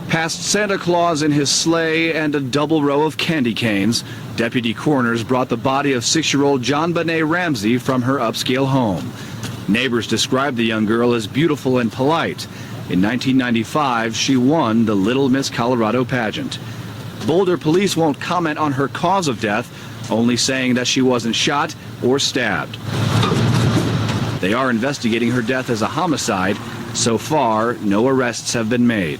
Past Santa Claus in his sleigh and a double row of candy canes, deputy coroners brought the body of 6-year-old JonBenét Ramsey from her upscale home. Neighbors described the young girl as beautiful and polite. In 1995, she won the Little Miss Colorado pageant. Boulder police won't comment on her cause of death, only saying that she wasn't shot or stabbed. They are investigating her death as a homicide. So far, no arrests have been made.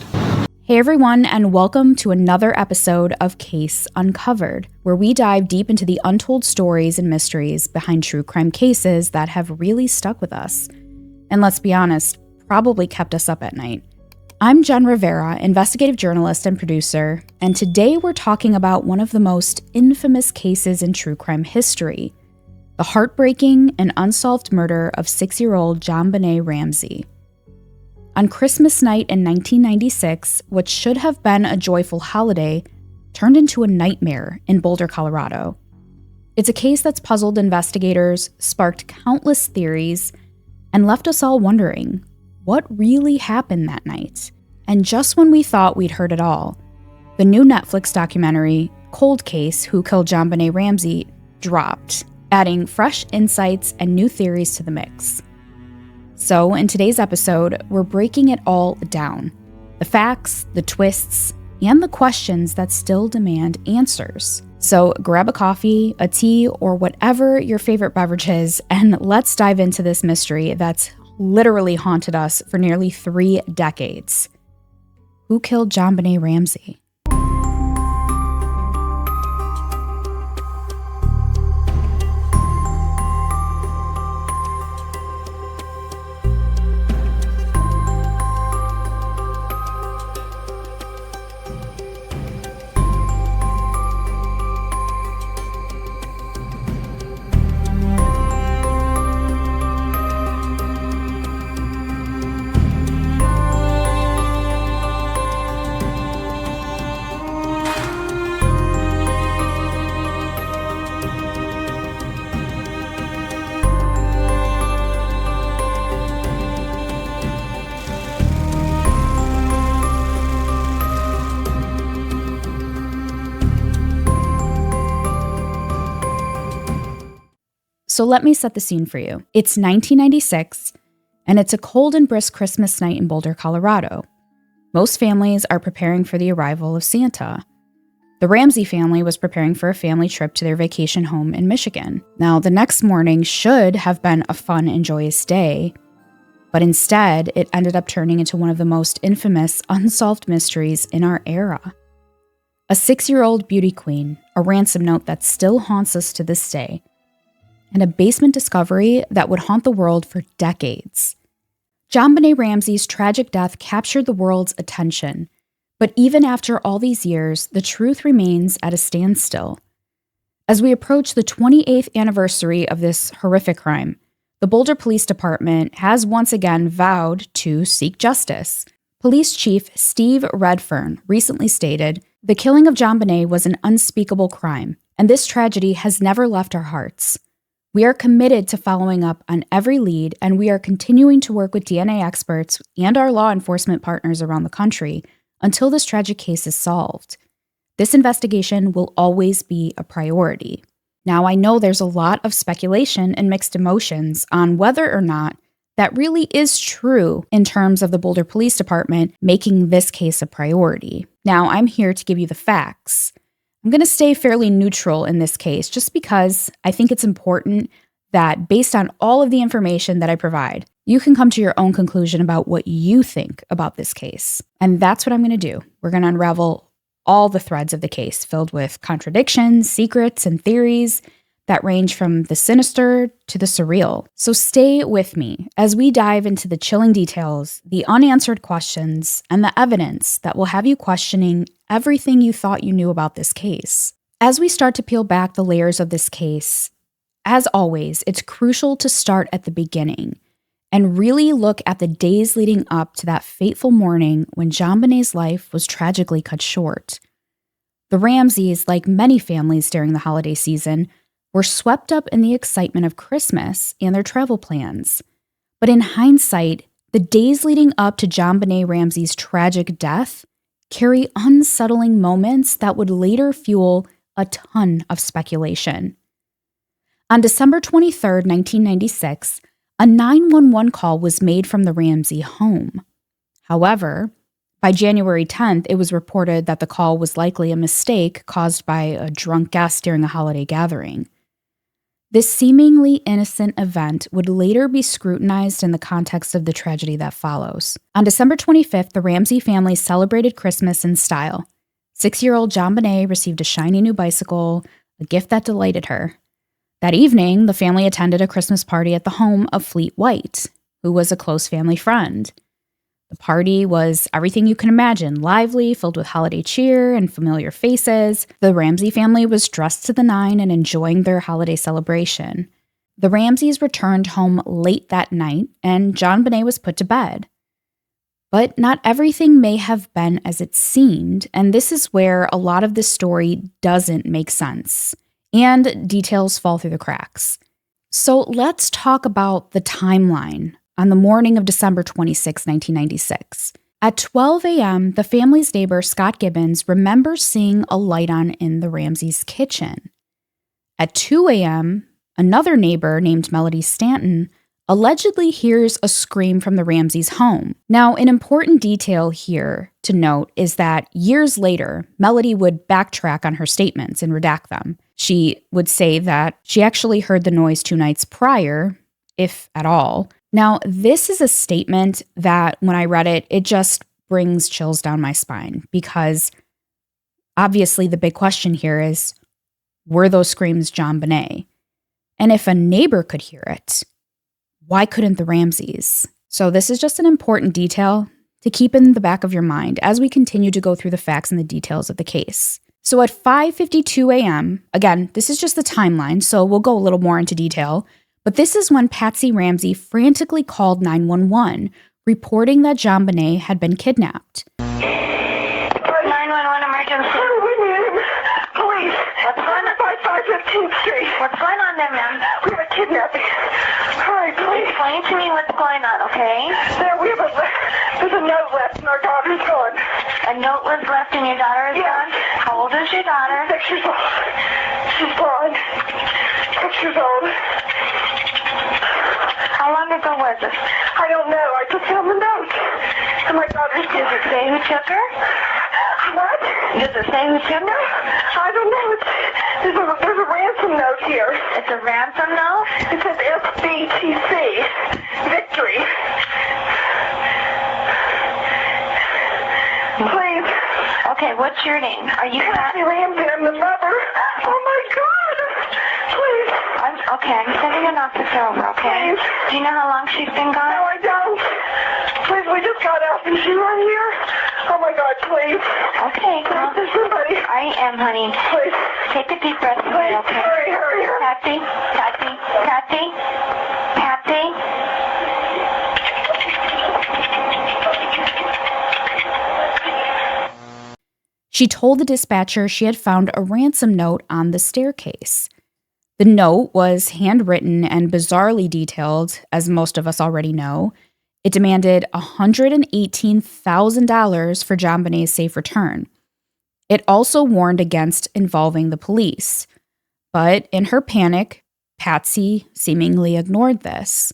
Hey everyone, and welcome to another episode of Case Uncovered, where we dive deep into the untold stories and mysteries behind true crime cases that have really stuck with us. And let's be honest, probably kept us up at night. I'm Jen Rivera, investigative journalist and producer, and today we're talking about one of the most infamous cases in true crime history, the heartbreaking and unsolved murder of 6-year-old JonBenét Ramsey. On Christmas night in 1996, what should have been a joyful holiday turned into a nightmare in Boulder, Colorado. It's a case that's puzzled investigators, sparked countless theories, and left us all wondering, what really happened that night? And just when we thought we'd heard it all, the new Netflix documentary, Cold Case: Who Killed JonBenét Ramsey, dropped, adding fresh insights and new theories to the mix. So, in today's episode, we're breaking it all down. The facts, the twists, and the questions that still demand answers. So, grab a coffee, a tea, or whatever your favorite beverage is, and let's dive into this mystery that's literally haunted us for nearly 3 decades. Who killed JonBenét Ramsey? So let me set the scene for you. It's 1996, and it's a cold and brisk Christmas night in Boulder, Colorado. Most families are preparing for the arrival of Santa. The Ramsey family was preparing for a family trip to their vacation home in Michigan. Now, the next morning should have been a fun and joyous day, but instead, it ended up turning into one of the most infamous unsolved mysteries in our era. A 6-year-old beauty queen, a ransom note that still haunts us to this day, and a basement discovery that would haunt the world for decades. JonBenét Ramsey's tragic death captured the world's attention, but even after all these years, the truth remains at a standstill. As we approach the 28th anniversary of this horrific crime, the Boulder Police Department has once again vowed to seek justice. Police Chief Steve Redfern recently stated, "The killing of JonBenét was an unspeakable crime, and this tragedy has never left our hearts. We are committed to following up on every lead, and we are continuing to work with DNA experts and our law enforcement partners around the country until this tragic case is solved. This investigation will always be a priority." Now, I know there's a lot of speculation and mixed emotions on whether or not that really is true in terms of the Boulder Police Department making this case a priority. Now, I'm here to give you the facts. I'm going to stay fairly neutral in this case just because I think it's important that based on all of the information that I provide, you can come to your own conclusion about what you think about this case. And that's what I'm going to do. We're going to unravel all the threads of the case filled with contradictions, secrets, and theories that range from the sinister to the surreal. So stay with me as we dive into the chilling details, the unanswered questions, and the evidence that will have you questioning everything you thought you knew about this case. As we start to peel back the layers of this case, as always, it's crucial to start at the beginning and really look at the days leading up to that fateful morning when JonBenét's life was tragically cut short. The Ramseys, like many families during the holiday season, were swept up in the excitement of Christmas and their travel plans. But in hindsight, the days leading up to JonBenét Ramsey's tragic death carry unsettling moments that would later fuel a ton of speculation. On December 23, 1996, a 911 call was made from the Ramsey home. However, by January 10th, it was reported that the call was likely a mistake caused by a drunk guest during a holiday gathering. This seemingly innocent event would later be scrutinized in the context of the tragedy that follows. On December 25th, the Ramsey family celebrated Christmas in style. 6-year-old JonBenét received a shiny new bicycle, a gift that delighted her. That evening, the family attended a Christmas party at the home of Fleet White, who was a close family friend. The party was everything you can imagine, lively, filled with holiday cheer and familiar faces. The Ramsey family was dressed to the nine and enjoying their holiday celebration. The Ramseys returned home late that night, and JonBenét was put to bed. But not everything may have been as it seemed, and this is where a lot of this story doesn't make sense, and details fall through the cracks. So let's talk about the timeline. On the morning of December 26, 1996. At 12 a.m., the family's neighbor, Scott Gibbons, remembers seeing a light on in the Ramseys' kitchen. At 2 a.m., another neighbor named Melody Stanton allegedly hears a scream from the Ramseys' home. Now, an important detail here to note is that years later, Melody would backtrack on her statements and redact them. She would say that she actually heard the noise 2 nights prior, if at all. Now, this is a statement that when I read it, it just brings chills down my spine because obviously the big question here is, were those screams JonBenét? And if a neighbor could hear it, why couldn't the Ramseys? So this is just an important detail to keep in the back of your mind as we continue to go through the facts and the details of the case. So at 5:52 a.m., again, this is just the timeline, so we'll go a little more into detail. But this is when Patsy Ramsey frantically called 911, reporting that JonBenét had been kidnapped. 911 emergency. Police. What's going on? 515th Street. What's going on there, ma'am? We have a kidnapping. Hurry, please. Explain to me what's going on, okay? There's a note left and our daughter's gone. A note was left and your daughter is gone? How old is your daughter? 6 years old. She's gone. 6 years old. How long ago was it? I don't know. I just found the note. And my daughter's Does it say who took her? What? Does it say who took her? I don't know. There's a ransom note here. It's a ransom note? It says SBTC. Victory. Please. Okay, what's your name? Are you Patsy Ramsey. I'm the mother. Oh my God. Please. I'm sending an officer over, okay? Please. Do you know how long she's been gone? No, I don't. Please, we just got out. Is she right here? Oh my God, please. Okay, well, There's somebody. I am, honey. Please. Take a deep breath, Please, okay? hurry. Patsy. She told the dispatcher she had found a ransom note on the staircase. The note was handwritten and bizarrely detailed, as most of us already know. It demanded $118,000 for JonBenét's safe return. It also warned against involving the police. But in her panic, Patsy seemingly ignored this.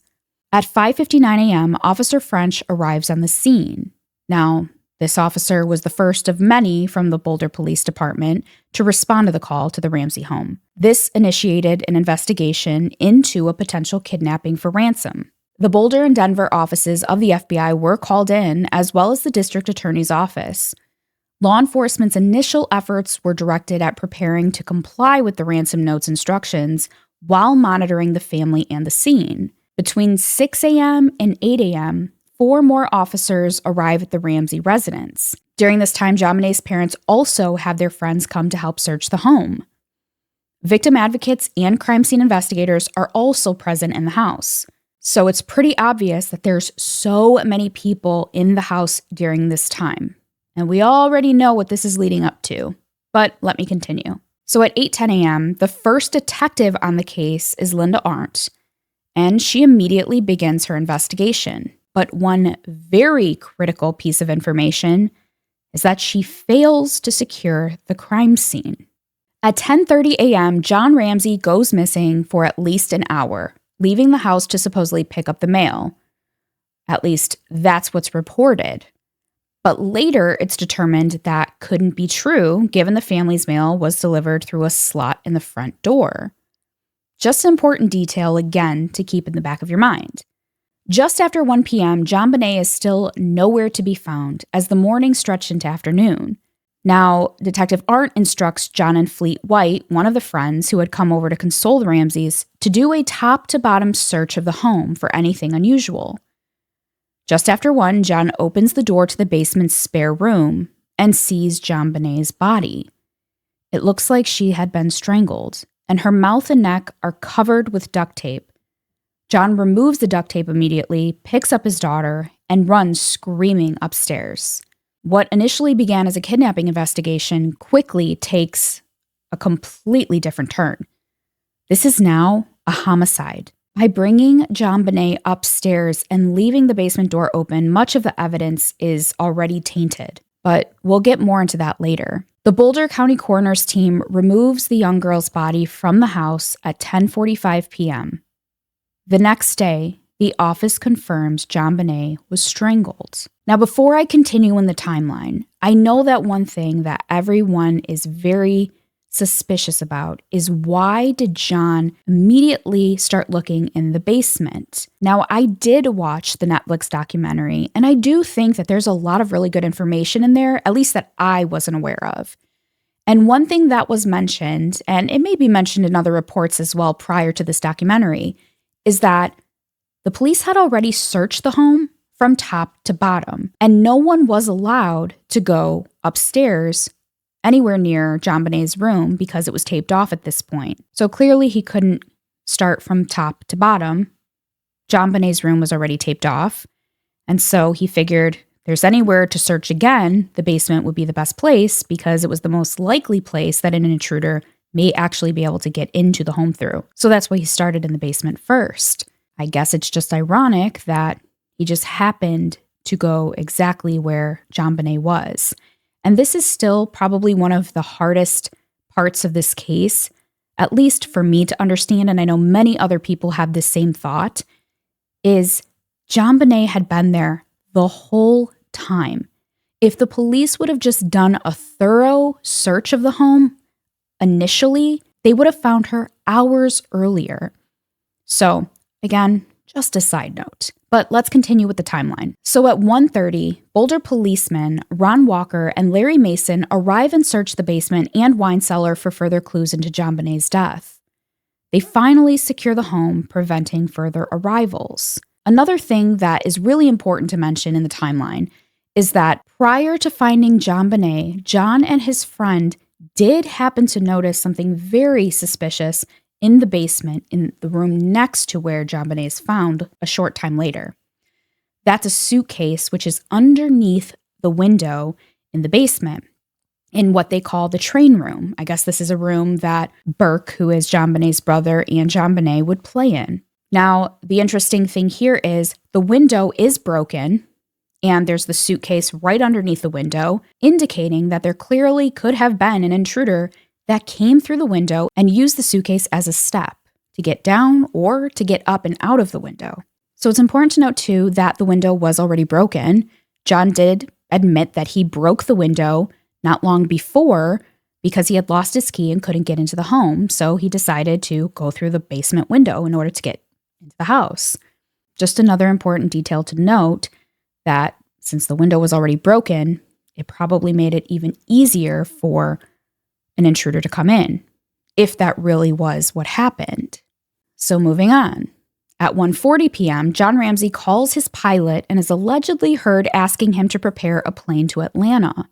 At 5:59 a.m., Officer French arrives on the scene. Now, this officer was the first of many from the Boulder Police Department to respond to the call to the Ramsey home. This initiated an investigation into a potential kidnapping for ransom. The Boulder and Denver offices of the FBI were called in, as well as the district attorney's office. Law enforcement's initial efforts were directed at preparing to comply with the ransom note's instructions while monitoring the family and the scene. Between 6 a.m. and 8 a.m., 4 more officers arrive at the Ramsey residence. During this time, JonBenét's parents also have their friends come to help search the home. Victim advocates and crime scene investigators are also present in the house. So it's pretty obvious that there's so many people in the house during this time. And we already know what this is leading up to. But let me continue. So at 8:10 a.m., the first detective on the case is Linda Arndt, and she immediately begins her investigation. But one very critical piece of information is that she fails to secure the crime scene. At 10:30 a.m., John Ramsey goes missing for at least an hour, leaving the house to supposedly pick up the mail. At least that's what's reported. But later, it's determined that couldn't be true, given the family's mail was delivered through a slot in the front door. Just an important detail, again, to keep in the back of your mind. Just after 1 p.m., JonBenét is still nowhere to be found as the morning stretched into afternoon. Now, Detective Arndt instructs John and Fleet White, one of the friends who had come over to console the Ramseys, to do a top-to-bottom search of the home for anything unusual. Just after 1, John opens the door to the basement's spare room and sees JonBenét's body. It looks like she had been strangled, and her mouth and neck are covered with duct tape. John removes the duct tape immediately, picks up his daughter, and runs screaming upstairs. What initially began as a kidnapping investigation quickly takes a completely different turn. This is now a homicide. By bringing JonBenét upstairs and leaving the basement door open, much of the evidence is already tainted, but we'll get more into that later. The Boulder County Coroner's team removes the young girl's body from the house at 10:45 p.m. The next day, the office confirms JonBenét was strangled. Now, before I continue in the timeline, I know that one thing that everyone is very suspicious about is why did John immediately start looking in the basement? Now, I did watch the Netflix documentary, and I do think that there's a lot of really good information in there, at least that I wasn't aware of. And one thing that was mentioned, and it may be mentioned in other reports as well prior to this documentary, is that the police had already searched the home from top to bottom, and no one was allowed to go upstairs anywhere near JonBenét's room because it was taped off at this point. So clearly he couldn't start from top to bottom. JonBenét's room was already taped off, and so he figured there's anywhere to search again, the basement would be the best place because it was the most likely place that an intruder may actually be able to get into the home through. So that's why he started in the basement first. I guess it's just ironic that he just happened to go exactly where JonBenét was. And this is still probably one of the hardest parts of this case, at least for me to understand, and I know many other people have this same thought, is JonBenét had been there the whole time. If the police would have just done a thorough search of the home initially, they would have found her hours earlier. So, again, just a side note. But let's continue with the timeline. So at 1:30, Boulder policemen Ron Walker and Larry Mason arrive and search the basement and wine cellar for further clues into JonBenét's death. They finally secure the home, preventing further arrivals. Another thing that is really important to mention in the timeline is that prior to finding JonBenét, John and his friend did happen to notice something very suspicious in the basement, in the room next to where JonBenét is found a short time later. That's a suitcase which is underneath the window in the basement, in what they call the train room. I guess this is a room that Burke, who is JonBenét's brother, and JonBenét would play in. Now, the interesting thing here is the window is broken, and there's the suitcase right underneath the window, indicating that there clearly could have been an intruder that came through the window and used the suitcase as a step to get down or to get up and out of the window. So it's important to note, too, that the window was already broken. John did admit that he broke the window not long before because he had lost his key and couldn't get into the home, so he decided to go through the basement window in order to get into the house. Just another important detail to note, that since the window was already broken, it probably made it even easier for an intruder to come in, if that really was what happened. So moving on. At 1:40 p.m., John Ramsey calls his pilot and is allegedly heard asking him to prepare a plane to Atlanta.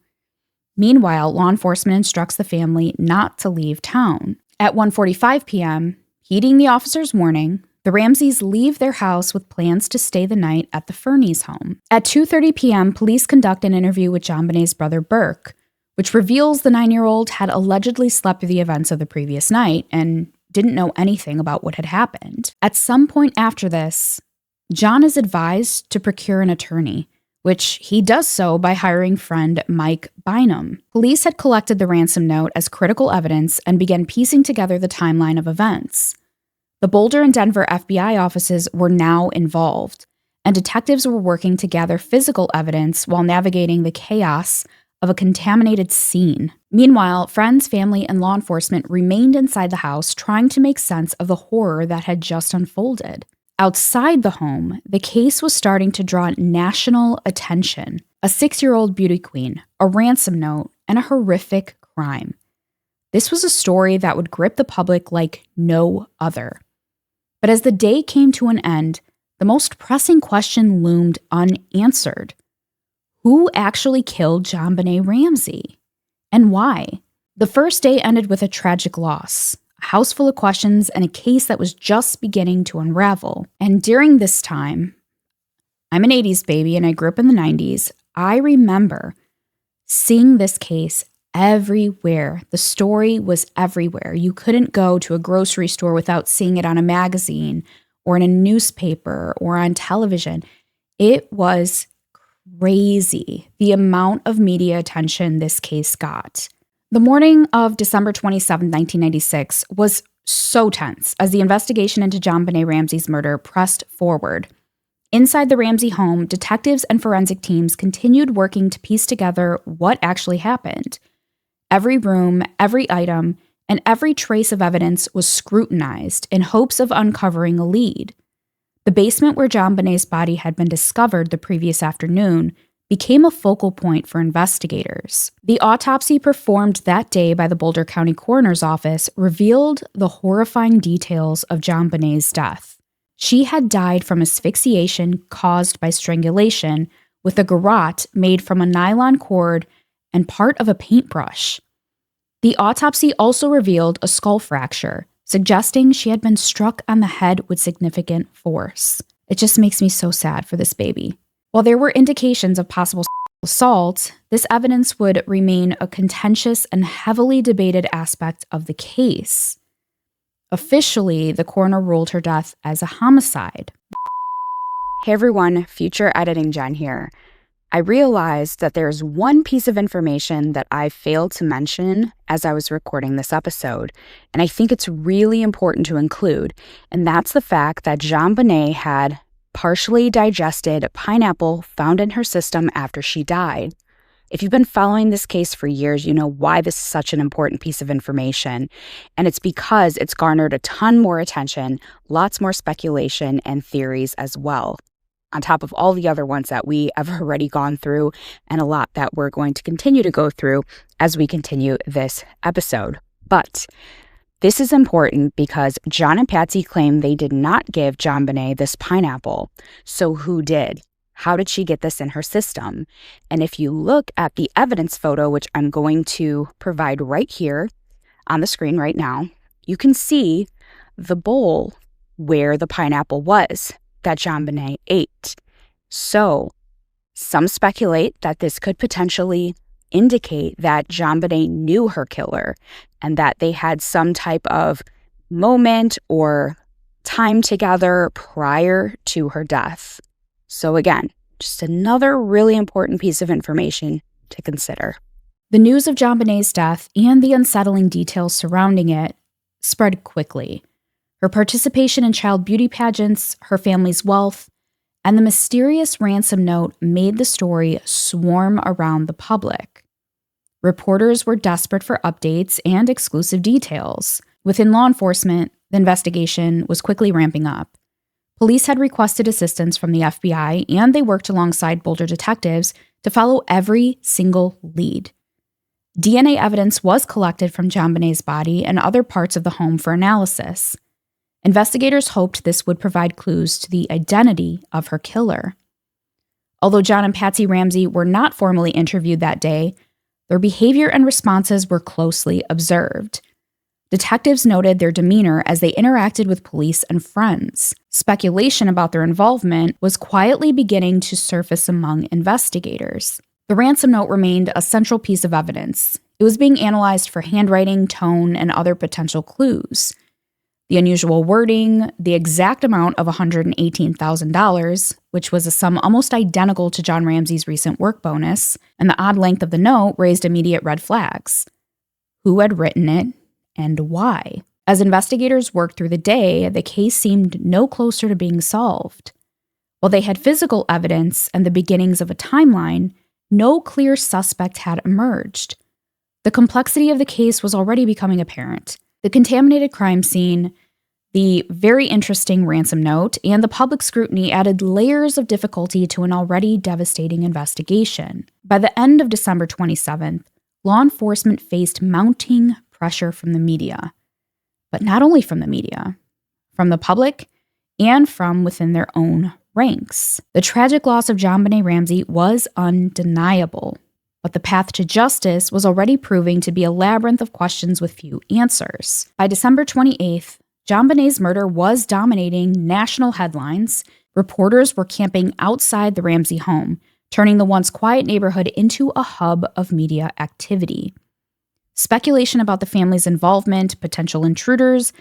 Meanwhile, law enforcement instructs the family not to leave town. At 1:45 p.m., heeding the officer's warning, the Ramseys leave their house with plans to stay the night at the Fernie's home. At 2:30 p.m., police conduct an interview with JonBenét's brother Burke, which reveals the 9-year-old had allegedly slept through the events of the previous night and didn't know anything about what had happened. At some point after this, John is advised to procure an attorney, which he does so by hiring friend Mike Bynum. Police had collected the ransom note as critical evidence and began piecing together the timeline of events. The Boulder and Denver FBI offices were now involved, and detectives were working to gather physical evidence while navigating the chaos of a contaminated scene. Meanwhile, friends, family, and law enforcement remained inside the house trying to make sense of the horror that had just unfolded. Outside the home, the case was starting to draw national attention. A 6-year-old beauty queen, a ransom note, and a horrific crime. This was a story that would grip the public like no other. But as the day came to an end, the most pressing question loomed unanswered. Who actually killed JonBenét Ramsey? And why? The first day ended with a tragic loss, a house full of questions, and a case that was just beginning to unravel. And during this time, I'm an 80s baby and I grew up in the 90s, I remember seeing this case everywhere. The story was everywhere. You couldn't go to a grocery store without seeing it on a magazine or in a newspaper or on television. It was crazy, the amount of media attention this case got. The morning of December 27, 1996 was so tense as the investigation into JonBenét Ramsey's murder pressed forward. Inside the Ramsey home, detectives and forensic teams continued working to piece together what actually happened. Every room, every item, and every trace of evidence was scrutinized in hopes of uncovering a lead. The basement where JonBenét's body had been discovered the previous afternoon became a focal point for investigators. The autopsy performed that day by the Boulder County Coroner's Office revealed the horrifying details of JonBenét's death. She had died from asphyxiation caused by strangulation with a garrote made from a nylon cord and part of a paintbrush. The autopsy also revealed a skull fracture, suggesting she had been struck on the head with significant force. It just makes me so sad for this baby. While there were indications of possible assault, this evidence would remain a contentious and heavily debated aspect of the case. Officially, the coroner ruled her death as a homicide. Hey everyone, future editing Jen here. I realized that there's one piece of information that I failed to mention as I was recording this episode, and I think it's really important to include, and that's the fact that JonBenét had partially digested pineapple found in her system after she died. If you've been following this case for years, you know why this is such an important piece of information, and it's because it's garnered a ton more attention, lots more speculation and theories as well, on top of all the other ones that we have already gone through and a lot that we're going to continue to go through as we continue this episode. But this is important because John and Patsy claim they did not give JonBenét this pineapple. So who did? How did she get this in her system? And if you look at the evidence photo, which I'm going to provide right here on the screen right now, you can see the bowl where the pineapple was that JonBenét ate. So some speculate that this could potentially indicate that JonBenét knew her killer and that they had some type of moment or time together prior to her death. So again, just another really important piece of information to consider. The news of JonBenét's death and the unsettling details surrounding it spread quickly. Her participation in child beauty pageants, her family's wealth, and the mysterious ransom note made the story swarm around the public. Reporters were desperate for updates and exclusive details. Within law enforcement, the investigation was quickly ramping up. Police had requested assistance from the FBI, and they worked alongside Boulder detectives to follow every single lead. DNA evidence was collected from JonBenét's body and other parts of the home for analysis. Investigators hoped this would provide clues to the identity of her killer. Although John and Patsy Ramsey were not formally interviewed that day, their behavior and responses were closely observed. Detectives noted their demeanor as they interacted with police and friends. Speculation about their involvement was quietly beginning to surface among investigators. The ransom note remained a central piece of evidence. It was being analyzed for handwriting, tone, and other potential clues. The unusual wording, the exact amount of $118,000, which was a sum almost identical to John Ramsey's recent work bonus, and the odd length of the note raised immediate red flags. Who had written it, and why? As investigators worked through the day, the case seemed no closer to being solved. While they had physical evidence and the beginnings of a timeline, no clear suspect had emerged. The complexity of the case was already becoming apparent. The contaminated crime scene, the very interesting ransom note, and the public scrutiny added layers of difficulty to an already devastating investigation. By the end of December 27th, law enforcement faced mounting pressure from the media. But not only from the media, from the public, and from within their own ranks. The tragic loss of JonBenét Ramsey was undeniable, but the path to justice was already proving to be a labyrinth of questions with few answers. By December 28th, JonBenét's murder was dominating national headlines. Reporters were camping outside the Ramsey home, turning the once quiet neighborhood into a hub of media activity. Speculation about the family's involvement, potential intruders,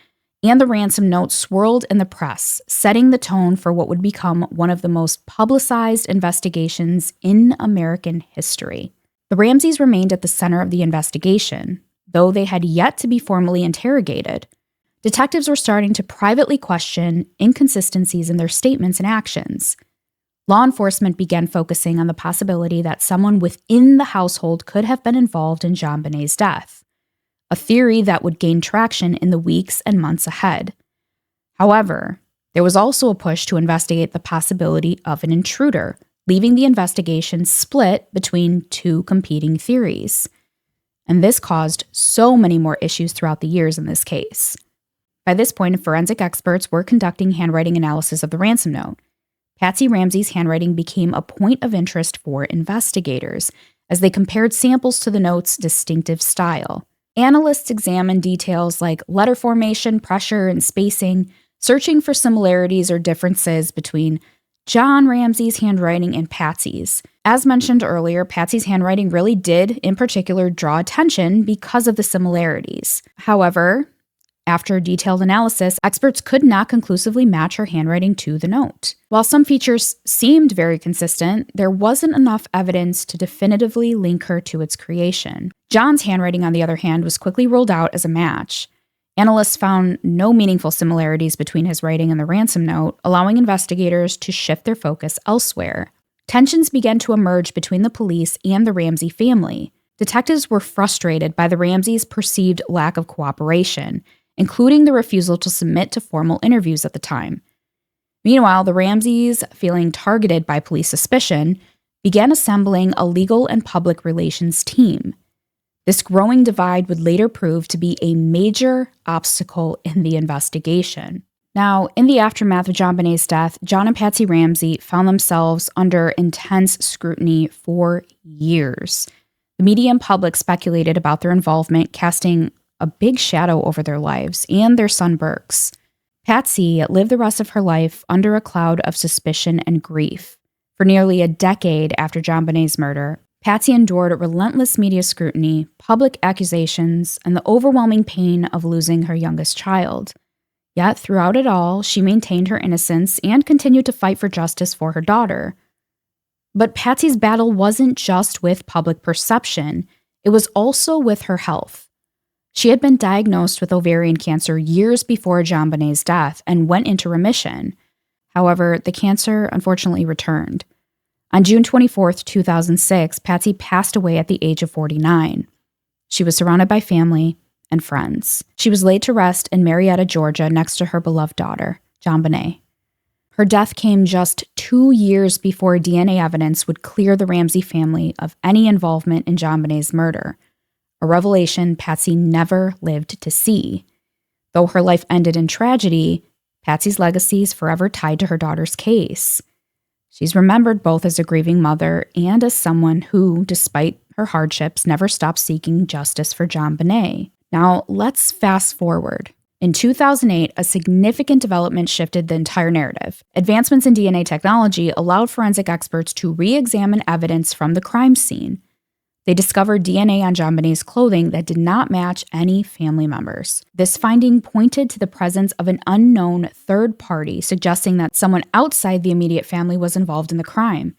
and the ransom note swirled in the press, setting the tone for what would become one of the most publicized investigations in American history. The Ramseys remained at the center of the investigation, though they had yet to be formally interrogated. Detectives were starting to privately question inconsistencies in their statements and actions. Law enforcement began focusing on the possibility that someone within the household could have been involved in JonBenét's death, a theory that would gain traction in the weeks and months ahead. However, there was also a push to investigate the possibility of an intruder, leaving the investigation split between two competing theories. And this caused so many more issues throughout the years in this case. By this point, forensic experts were conducting handwriting analysis of the ransom note. Patsy Ramsey's handwriting became a point of interest for investigators as they compared samples to the note's distinctive style. Analysts examined details like letter formation, pressure, and spacing, searching for similarities or differences between John Ramsey's handwriting and Patsy's. As mentioned earlier, Patsy's handwriting really did, in particular, draw attention because of the similarities. However, after detailed analysis, experts could not conclusively match her handwriting to the note. While some features seemed very consistent, there wasn't enough evidence to definitively link her to its creation. John's handwriting, on the other hand, was quickly ruled out as a match. Analysts found no meaningful similarities between his writing and the ransom note, allowing investigators to shift their focus elsewhere. Tensions began to emerge between the police and the Ramsey family. Detectives were frustrated by the Ramseys' perceived lack of cooperation, including the refusal to submit to formal interviews at the time. Meanwhile, the Ramseys, feeling targeted by police suspicion, began assembling a legal and public relations team. This growing divide would later prove to be a major obstacle in the investigation. Now, in the aftermath of JonBenét's death, John and Patsy Ramsey found themselves under intense scrutiny for years. The media and public speculated about their involvement, casting a big shadow over their lives and their son Burke's. Patsy lived the rest of her life under a cloud of suspicion and grief. For nearly a decade after JonBenét's murder, Patsy endured relentless media scrutiny, public accusations, and the overwhelming pain of losing her youngest child. Yet, throughout it all, she maintained her innocence and continued to fight for justice for her daughter. But Patsy's battle wasn't just with public perception, it was also with her health. She had been diagnosed with ovarian cancer years before JonBenét's death and went into remission. However, the cancer unfortunately returned. On June 24, 2006, Patsy passed away at the age of 49. She was surrounded by family and friends. She was laid to rest in Marietta, Georgia, next to her beloved daughter, JonBenét. Her death came just 2 years before DNA evidence would clear the Ramsey family of any involvement in JonBenét's murder, a revelation Patsy never lived to see. Though her life ended in tragedy, Patsy's legacy is forever tied to her daughter's case. She's remembered both as a grieving mother and as someone who, despite her hardships, never stopped seeking justice for JonBenét. Now, let's fast forward. In 2008, a significant development shifted the entire narrative. Advancements in DNA technology allowed forensic experts to re-examine evidence from the crime scene. they discovered DNA on JonBenét's clothing that did not match any family members. This finding pointed to the presence of an unknown third party, suggesting that someone outside the immediate family was involved in the crime.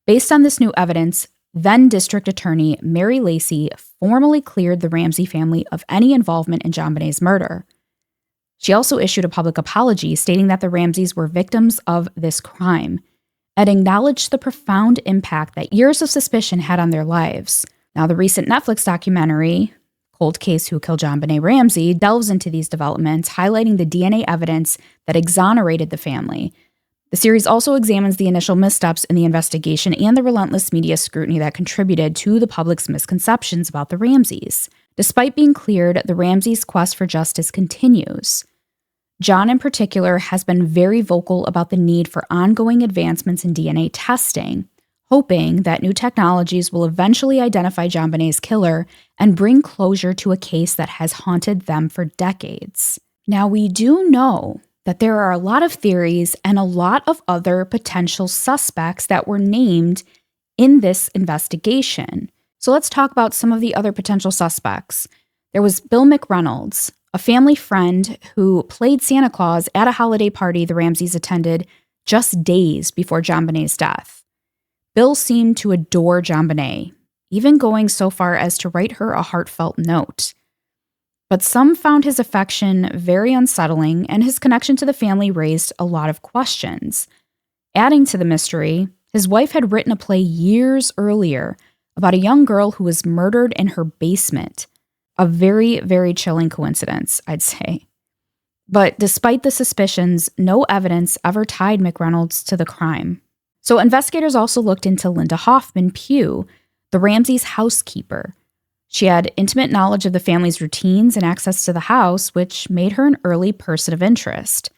Based on this new evidence, then District Attorney Mary Lacey formally cleared the Ramsey family of any involvement in JonBenét's murder. She also issued a public apology stating that the Ramseys were victims of this crime and acknowledged the profound impact that years of suspicion had on their lives. Now, the recent Netflix documentary, Cold Case: Who Killed JonBenét Ramsey, delves into these developments, highlighting the DNA evidence that exonerated the family. The series also examines the initial missteps in the investigation and the relentless media scrutiny that contributed to the public's misconceptions about the Ramseys. Despite being cleared, the Ramseys' quest for justice continues. John, in particular, has been very vocal about the need for ongoing advancements in DNA testing, hoping that new technologies will eventually identify JonBenét's killer and bring closure to a case that has haunted them for decades. Now, we do know that there are a lot of theories and a lot of other potential suspects that were named in this investigation. So let's talk about some of the other potential suspects. There was Bill McReynolds, a family friend who played Santa Claus at a holiday party the Ramseys attended just days before JonBenét's death. Bill seemed to adore JonBenét, even going so far as to write her a heartfelt note. But some found his affection very unsettling, and his connection to the family raised a lot of questions. Adding to the mystery, his wife had written a play years earlier about a young girl who was murdered in her basement. A very, very chilling coincidence, I'd say. But despite the suspicions, no evidence ever tied McReynolds to the crime. So investigators also looked into Linda Hoffman Pugh, the Ramseys' housekeeper. She had intimate knowledge of the family's routines and access to the house, which made her an early person of interest.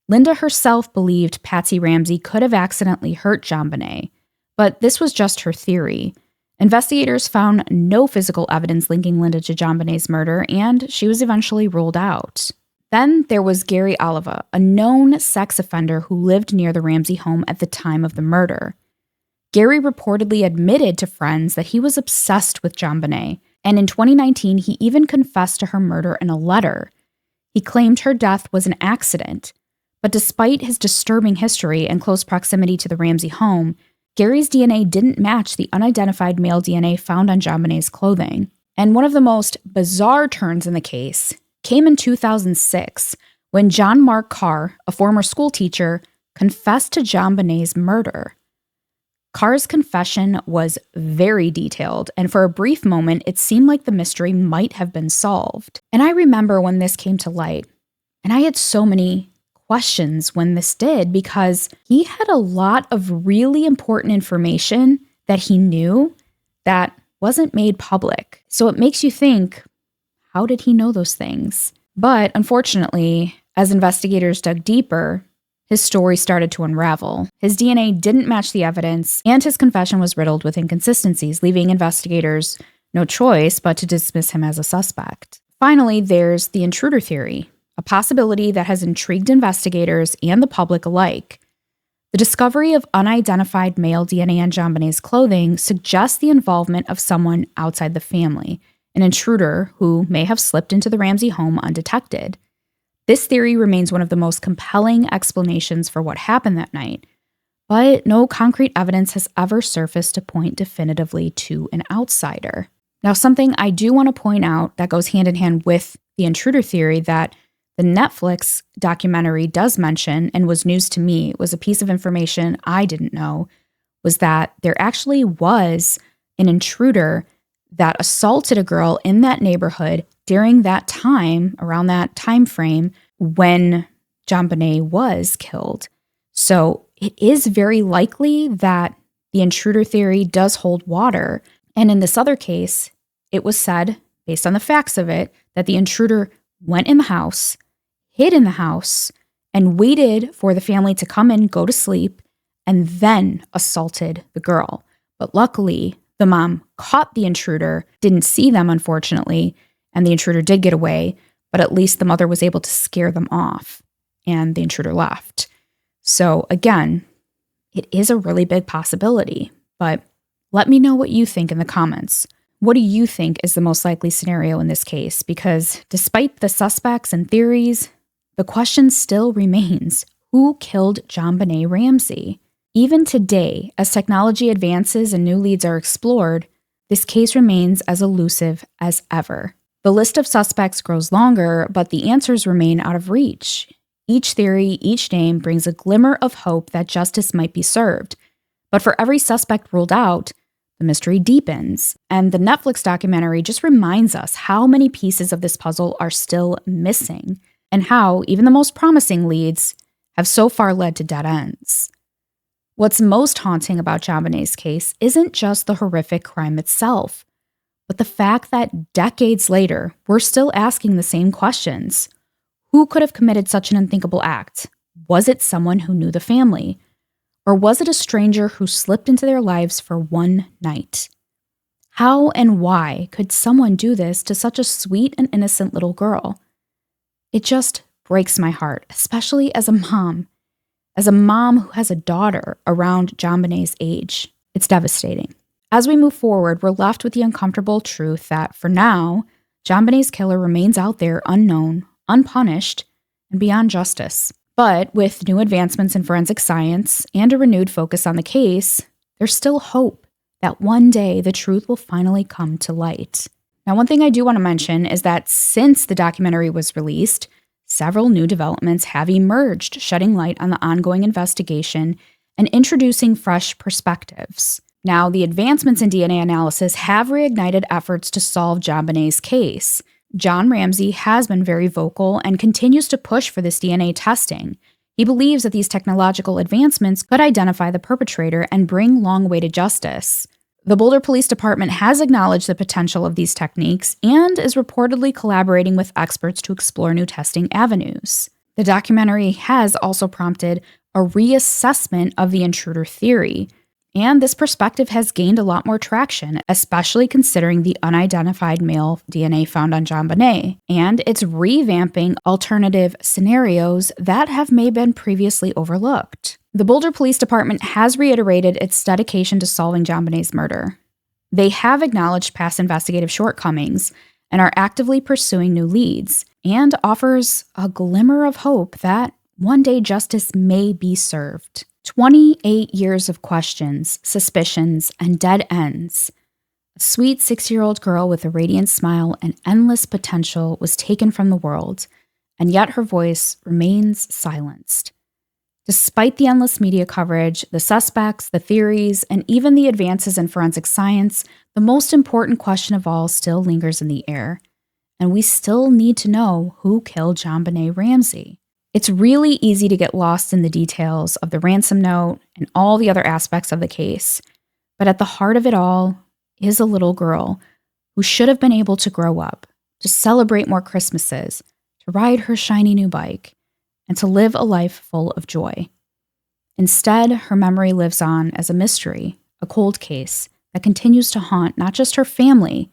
Linda herself believed Patsy Ramsey could have accidentally hurt JonBenét, but this was just her theory. Investigators found no physical evidence linking Linda to JonBenét's murder, and she was eventually ruled out. Then there was Gary Oliva, a known sex offender who lived near the Ramsey home at the time of the murder. Gary reportedly admitted to friends that he was obsessed with JonBenét, and in 2019, he even confessed to her murder in a letter. He claimed her death was an accident, but despite his disturbing history and close proximity to the Ramsey home, Gary's DNA didn't match the unidentified male DNA found on JonBenét's clothing. And one of the most bizarre turns in the case came in 2006 when John Mark Carr, a former school teacher, confessed to JonBenét's murder. Carr's confession was very detailed, and for a brief moment, it seemed like the mystery might have been solved. And I remember when this came to light, and I had so many questions when this did, because he had a lot of really important information that he knew that wasn't made public. So it makes you think, how did he know those things? But unfortunately, as investigators dug deeper, his story started to unravel. His DNA didn't match the evidence, and his confession was riddled with inconsistencies, leaving investigators no choice but to dismiss him as a suspect. Finally, there's the intruder theory, a possibility that has intrigued investigators and the public alike. The discovery of unidentified male DNA on JonBenét's clothing suggests the involvement of someone outside the family, an intruder who may have slipped into the Ramsey home undetected. This theory remains one of the most compelling explanations for what happened that night, but no concrete evidence has ever surfaced to point definitively to an outsider. Now, something I do want to point out that goes hand in hand with the intruder theory that the Netflix documentary does mention, and was news to me, was a piece of information I didn't know, was that there actually was an intruder that assaulted a girl in that neighborhood during that time, around that time frame when JonBenét was killed. So it is very likely that the intruder theory does hold water. And in this other case, it was said, based on the facts of it, that the intruder went in the house, hid in the house, and waited for the family to come in, go to sleep, and then assaulted the girl. But luckily, the mom caught the intruder, didn't see them, unfortunately, and the intruder did get away, but at least the mother was able to scare them off, and the intruder left. So again, it is a really big possibility, but let me know what you think in the comments. What do you think is the most likely scenario in this case? Because despite the suspects and theories, the question still remains, who killed JonBenét Ramsey? Even today, as technology advances and new leads are explored, this case remains as elusive as ever. The list of suspects grows longer, but the answers remain out of reach. Each theory, each name brings a glimmer of hope that justice might be served. But for every suspect ruled out, the mystery deepens. And the Netflix documentary just reminds us how many pieces of this puzzle are still missing, and how even the most promising leads have so far led to dead ends. What's most haunting about JonBenét's case isn't just the horrific crime itself, but the fact that decades later, we're still asking the same questions. Who could have committed such an unthinkable act? Was it someone who knew the family? Or was it a stranger who slipped into their lives for one night? How and why could someone do this to such a sweet and innocent little girl? It just breaks my heart, especially as a mom who has a daughter around JonBenét's age. It's devastating. As we move forward, we're left with the uncomfortable truth that, for now, JonBenét's killer remains out there unknown, unpunished, and beyond justice. But with new advancements in forensic science and a renewed focus on the case, there's still hope that one day the truth will finally come to light. Now, one thing I do want to mention is that since the documentary was released, several new developments have emerged, shedding light on the ongoing investigation and introducing fresh perspectives. Now, the advancements in DNA analysis have reignited efforts to solve JonBenét's case. John Ramsey has been very vocal and continues to push for this DNA testing. He believes that these technological advancements could identify the perpetrator and bring long-awaited justice. The Boulder Police Department has acknowledged the potential of these techniques and is reportedly collaborating with experts to explore new testing avenues. The documentary has also prompted a reassessment of the intruder theory, and this perspective has gained a lot more traction, especially considering the unidentified male DNA found on JonBenét, and it's revamping alternative scenarios that have maybe been previously overlooked. The Boulder Police Department has reiterated its dedication to solving JonBenét's murder. They have acknowledged past investigative shortcomings and are actively pursuing new leads, and offers a glimmer of hope that one day justice may be served. 28 years of questions, suspicions, and dead ends. A sweet 6-year-old girl with a radiant smile and endless potential was taken from the world, and yet her voice remains silenced. Despite the endless media coverage, the suspects, the theories, and even the advances in forensic science, the most important question of all still lingers in the air, and we still need to know who killed JonBenét Ramsey. It's really easy to get lost in the details of the ransom note and all the other aspects of the case, but at the heart of it all is a little girl who should have been able to grow up, to celebrate more Christmases, to ride her shiny new bike, and to live a life full of joy. Instead, her memory lives on as a mystery, a cold case that continues to haunt not just her family,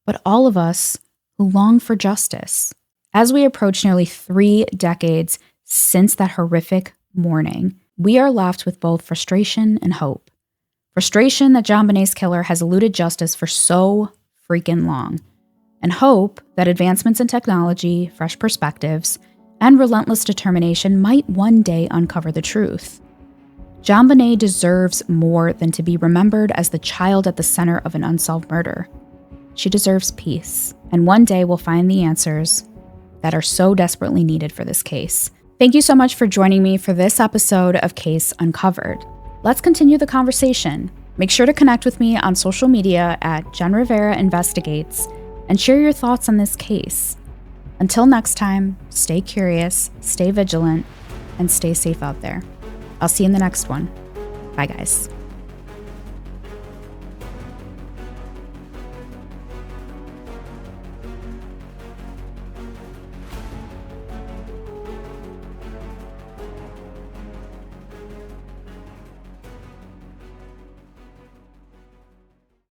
but all of us who long for justice. As we approach nearly 3 decades since that horrific morning, we are left with both frustration and hope. Frustration that JonBenét's killer has eluded justice for so freaking long, and hope that advancements in technology, fresh perspectives, and relentless determination might one day uncover the truth. JonBenét deserves more than to be remembered as the child at the center of an unsolved murder. She deserves peace, and one day we'll find the answers that are so desperately needed for this case. Thank you so much for joining me for this episode of Case Uncovered. Let's continue the conversation. Make sure to connect with me on social media at Jen Rivera Investigates and share your thoughts on this case. Until next time, stay curious, stay vigilant, and stay safe out there. I'll see you in the next one. Bye, guys.